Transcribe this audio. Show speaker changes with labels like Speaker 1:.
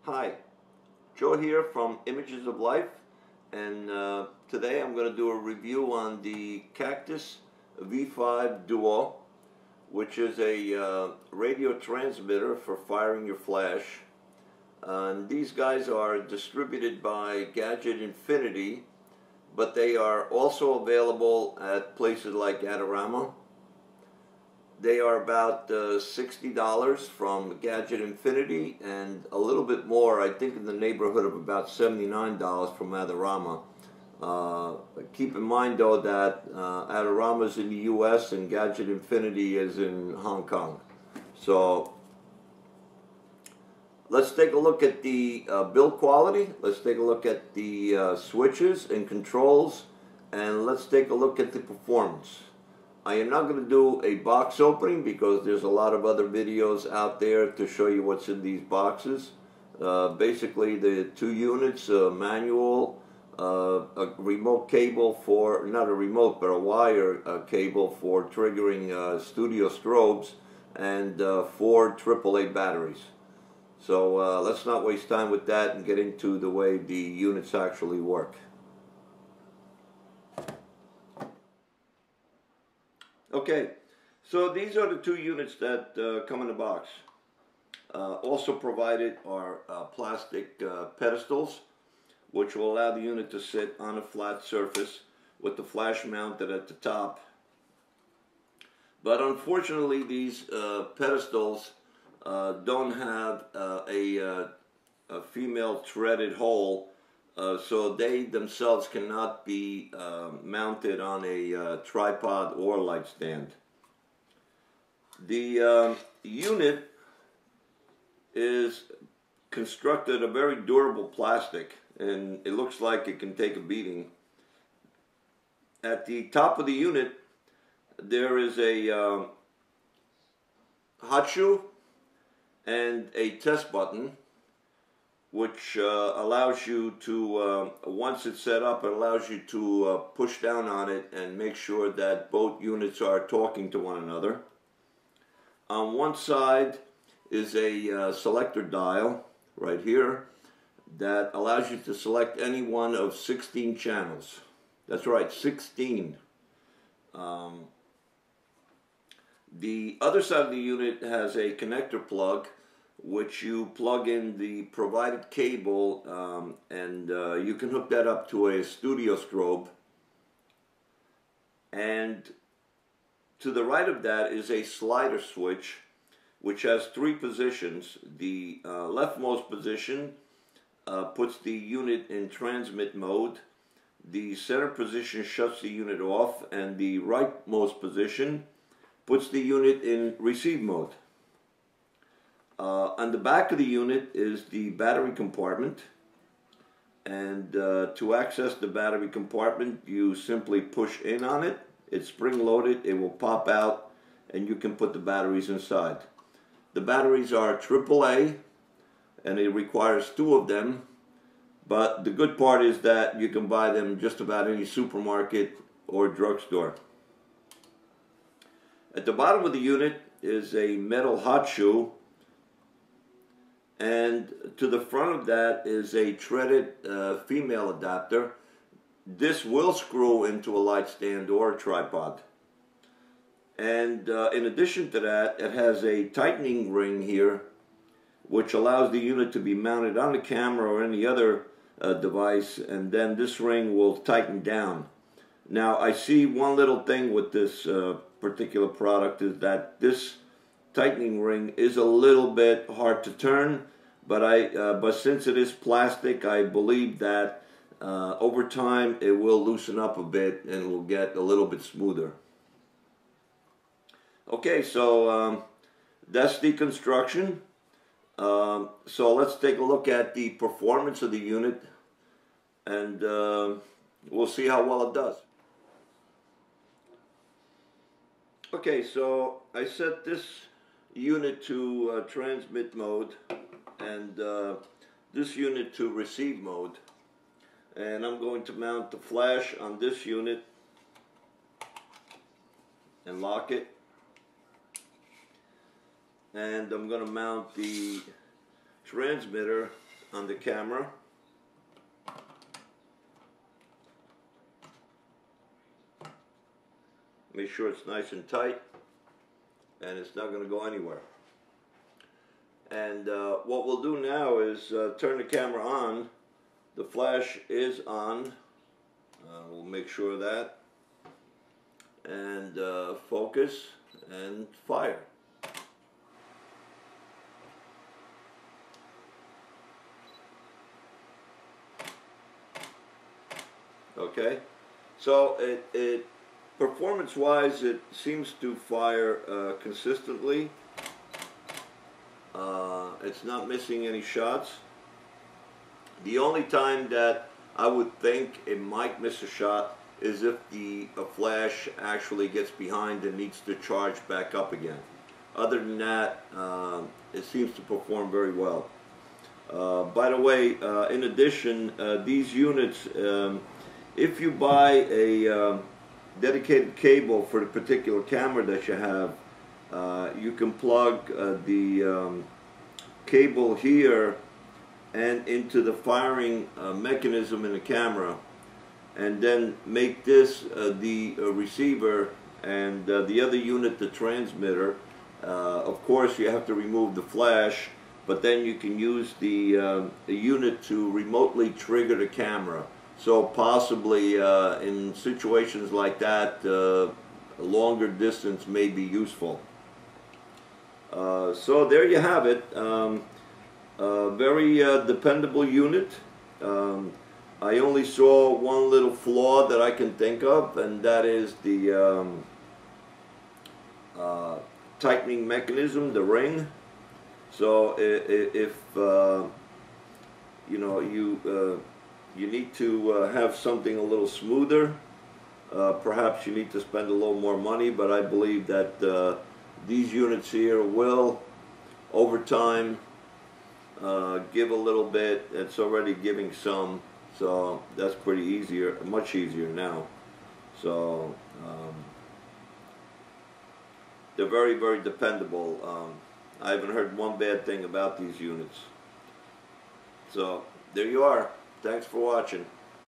Speaker 1: Hi, Joe here from Images of Life, and today I'm going to do a review on the Cactus V5 Duo, which is a radio transmitter for firing your flash. And these guys are distributed by Gadget Infinity, but they are also available at places like Adorama. They are about $60 from Gadget Infinity and a little bit more, I think in the neighborhood of about $79 from Adorama. Keep in mind though that Adorama is in the US and Gadget Infinity is in Hong Kong. So let's take a look at the build quality, let's take a look at the switches and controls, and let's take a look at the performance. I am not going to do a box opening because there's a lot of other videos out there to show you what's in these boxes. Basically the two units, manual, a remote cable for, not a remote but a wire cable for triggering studio strobes, and 4 AAA batteries. So let's not waste time with that and get into the way the units actually work. Okay, so these are the two units that come in the box. Also provided are plastic pedestals, which will allow the unit to sit on a flat surface with the flash mounted at the top. But unfortunately, these pedestals don't have a female threaded hole, so they themselves cannot be mounted on a tripod or light stand. The unit is constructed of very durable plastic, and it looks like it can take a beating. At the top of the unit there is a hot shoe and a test button, which allows you to, once it's set up, it allows you to push down on it and make sure that both units are talking to one another. On one side is a selector dial right here that allows you to select any one of 16 channels. That's right, 16. The other side of the unit has a connector plug, which you plug in the provided cable, and you can hook that up to a studio strobe. And to the right of that is a slider switch, which has 3 positions. The leftmost position puts the unit in transmit mode. The center position shuts the unit off, and the rightmost position puts the unit in receive mode. On the back of the unit is the battery compartment, and to access the battery compartment you simply push in on it. It's spring loaded, it will pop out, and you can put the batteries inside. The batteries are AAA, and it requires 2 of them, but the good part is that you can buy them just about any supermarket or drugstore. At the bottom of the unit is a metal hot shoe, and to the front of that is a threaded female adapter. This will screw into a light stand or a tripod. And in addition to that, it has a tightening ring here, which allows the unit to be mounted on the camera or any other device, and then this ring will tighten down. Now, I see one little thing with this particular product is that this tightening ring is a little bit hard to turn, but since it is plastic, I believe that over time it will loosen up a bit and will get a little bit smoother. Okay, so that's the construction. So let's take a look at the performance of the unit, and we'll see how well it does. Okay, so I set this unit to transmit mode, and this unit to receive mode, and I'm going to mount the flash on this unit and lock it, and I'm going to mount the transmitter on the camera. Make sure it's nice and tight, and it's not going to go anywhere. And what we'll do now is turn the camera on. The flash is on. We'll make sure of that. And focus and fire. Okay, so it performance-wise, it seems to fire consistently. It's not missing any shots. The only time that I would think it might miss a shot is if the flash actually gets behind and needs to charge back up again. Other than that, it seems to perform very well. By the way, in addition, these units, if you buy a dedicated cable for the particular camera that you have, you can plug the cable here and into the firing mechanism in the camera, and then make this the receiver, and the other unit the transmitter. Of course, you have to remove the flash, but then you can use the unit to remotely trigger the camera. So possibly in situations like that, a longer distance may be useful. So there you have it. Very dependable unit. I only saw one little flaw that I can think of, and that is the tightening mechanism, the ring. So if you know, you need to have something a little smoother, perhaps you need to spend a little more money, but I believe that these units here will, over time, give a little bit. It's already giving some, so that's pretty easier, much easier now. So they're very, very dependable. I haven't heard one bad thing about these units. So there you are. Thanks for watching.